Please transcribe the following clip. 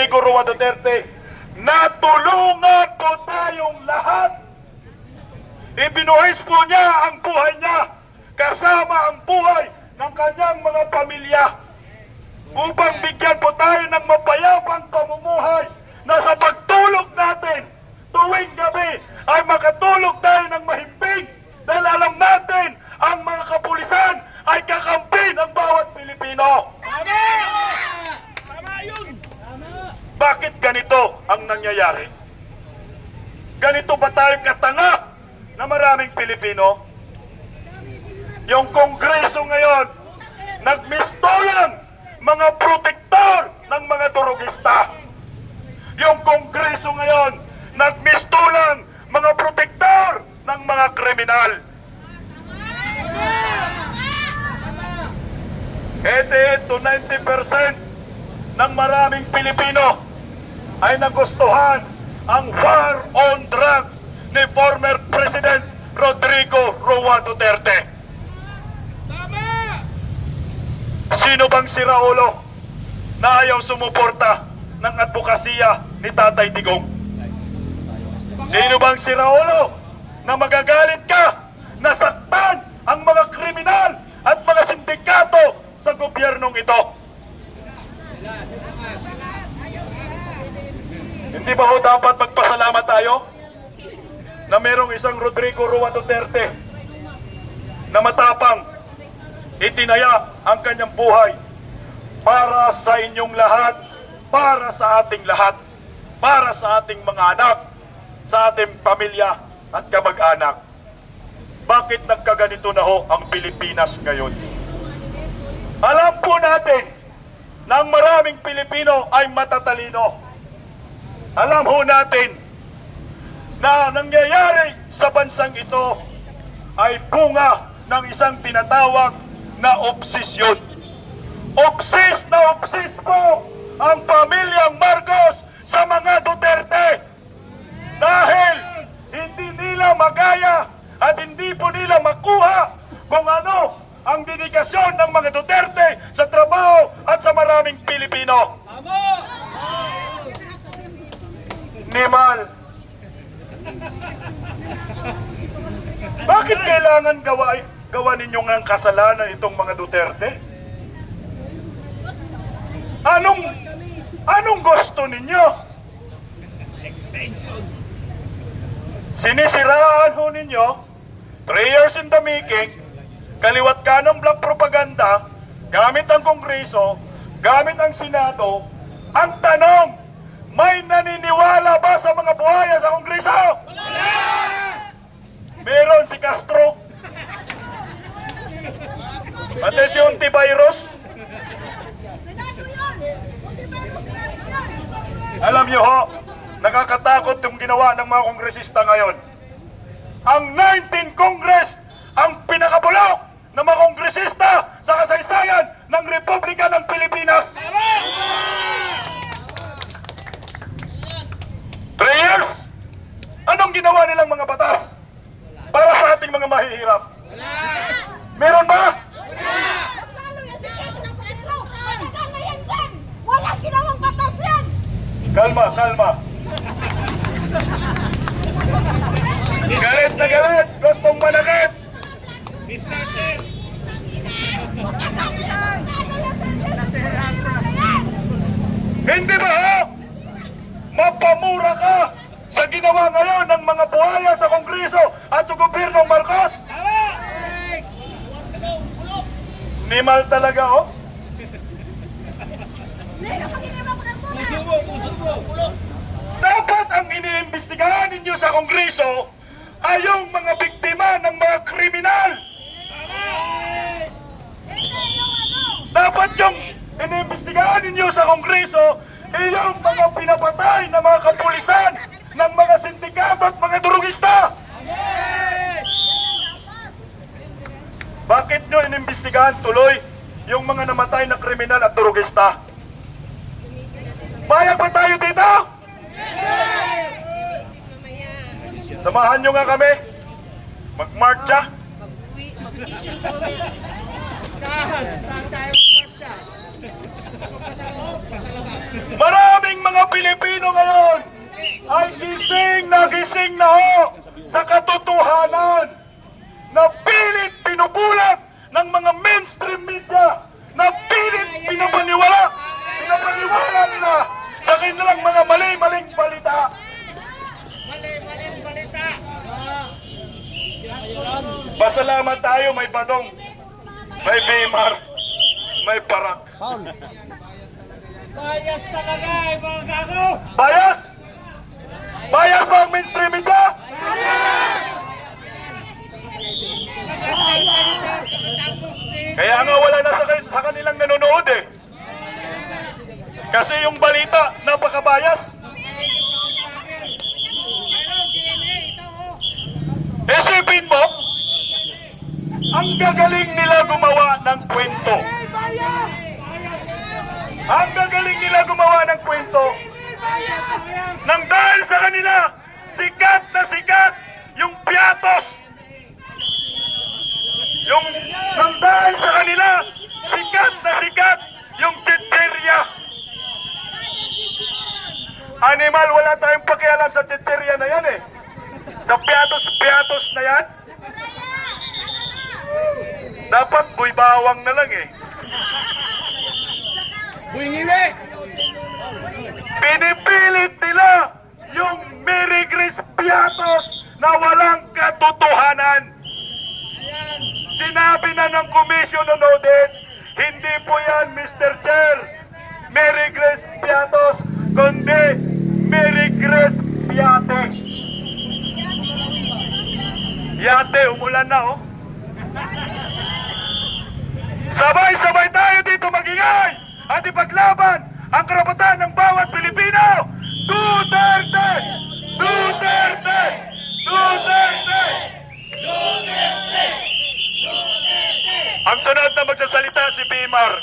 Rodrigo Roa Duterte, natulungan po tayong lahat. Ibinuhis po niya ang buhay niya kasama ang buhay ng kanyang mga pamilya upang bigyan po tayo ng mapayapang pamumuhay na sa pagtulog natin tuwing gabi ay makatulog tayo ng mahimbing dahil alam natin ang mga kapulisan ay kakampi ng bawat Pilipino. Tama! Tama yun! Tama! Bakit ganito ang nangyayari? Ganito ba tayo katanga na maraming Pilipino? Yung Kongreso ngayon, nagmistolang mga protektor ng mga durugista. Yung Kongreso ngayon, nagmistolang mga protektor ng mga kriminal. 88 to 90% ng maraming Pilipino ay nagustuhan ang war on drugs ni former President Rodrigo Roa Duterte. Tama! Sino bang siraulo na ayaw sumuporta ng advokasya ni Tatay Digong? Sino bang siraulo na magagalit ka na saktan ang mga kriminal at mga sindikato sa gobyernong ito? Hindi ba ho dapat magpasalamat tayo na merong isang Rodrigo Roa Duterte na matapang itinaya ang kanyang buhay para sa inyong lahat, para sa ating lahat, para sa ating mga anak, sa ating pamilya at kamag-anak. Bakit nagkaganito na ho ang Pilipinas ngayon? Alam po natin na ang maraming Pilipino ay matatalino. Alam ho natin na nangyayari sa bansang ito ay bunga ng isang tinatawag na obsesyon. Obses na obses po ang pamilyang Marcos sa mga Duterte dahil hindi nila magaya at hindi po nila makuha kung ano ang dedikasyon ng mga Duterte sa trabaho at sa maraming Pilipino. Tama! Nimal, bakit kailangan gawa ninyo ng kasalanan itong mga Duterte? Anong gusto ninyo? Extension! Sinisiraan ho ninyo, 3 years in the making, kaliwat kanang black propaganda, gamit ang Kongreso, gamit ang Senado. Ang tanong, may naniniwala ba sa mga buhaya sa Kongreso? Wala! Meron si Castro. Pati si Ontiveros. Senado yun! Ontiveros, Senado yun! Alam nyo ho, nakakatakot yung ginawa ng mga kongresista ngayon. Ang 19 Congress ang pinakabulok ng mga kongresista sa kasaysayan ng Republika ng Pilipinas. 3 years? Anong ginawa nilang mga batas para sa ating mga mahihirap? Meron ba? Mas lalo yan si President Pedro! Matagal na yan dyan! Walang ginawang batas yan! Kalma, kalma. Galit na galit, gustong manakit. Mr. Ter! Matagal na yan! Senado yan si President Pedro na yan! Hindi ba ho? Mapamura ka sa ginawa ngayon ng mga buhaya sa Kongreso at sa gobyernong Marcos? Tama! Nimal talaga ho? Sino pag iniwa mo ng buka? Puso mo! Puso mo! Dapat ang iniimbestigahan ninyo sa Kongreso ay yung mga biktima ng mga kriminal. Hindi yung ano! Dapat yung iniimbestigahan ninyo sa Kongreso ay yung mga pinapatay na mga kapulisan ng mga sindikato at mga durugista. Bakit nyo inimbestigahan tuloy yung mga namatay na kriminal at durugista? Bayag ba tayo dito? Samahan nyo nga kami. Mag-marcha. Maraming mga mga Pilipino ngayon ay gising na ho sa katotohanan na pilit pinubulat ng mga mainstream media, na pilit pinapaniwala nila sa kanilang mga mali-maling balita. Mali-maling balita. Pasalamat tayo, may Badong, may Bimar, may Parak. Bias talaga eh, mga gago. Bias? Bias ba ang mainstream media? Kaya nga wala na sa kanilang nanonood eh. Kasi yung balita, napaka-bias. Isipin mo, ang gagaling nila gumawa ng kwento. Ang gagaling nila gumawa ng kwento. Nang dahil sa kanila, sikat na sikat yung piatos. Nang dahil sa kanila, sikat na sikat yung chichirya. Animal, wala tayong pakialam sa chichirya na yan eh. Sa piatos na yan. Dapat buy bawang na lang eh. Buingiwi. Pinipilit nila yung Mary Grace Piatos na walang katotohanan. Sinabi na ng Commission on Audit, hindi po yan, Mr. Chair, Mary Grace Piatos, kundi Mary Grace Piate. Yate, umulan na oh. Sabay-sabay tayo dito magingay at ipaglaban ang karapatan ng bawat Pilipino. Duterte! Duterte! Duterte! Duterte! Ang sunod na magsasalita si Bimar.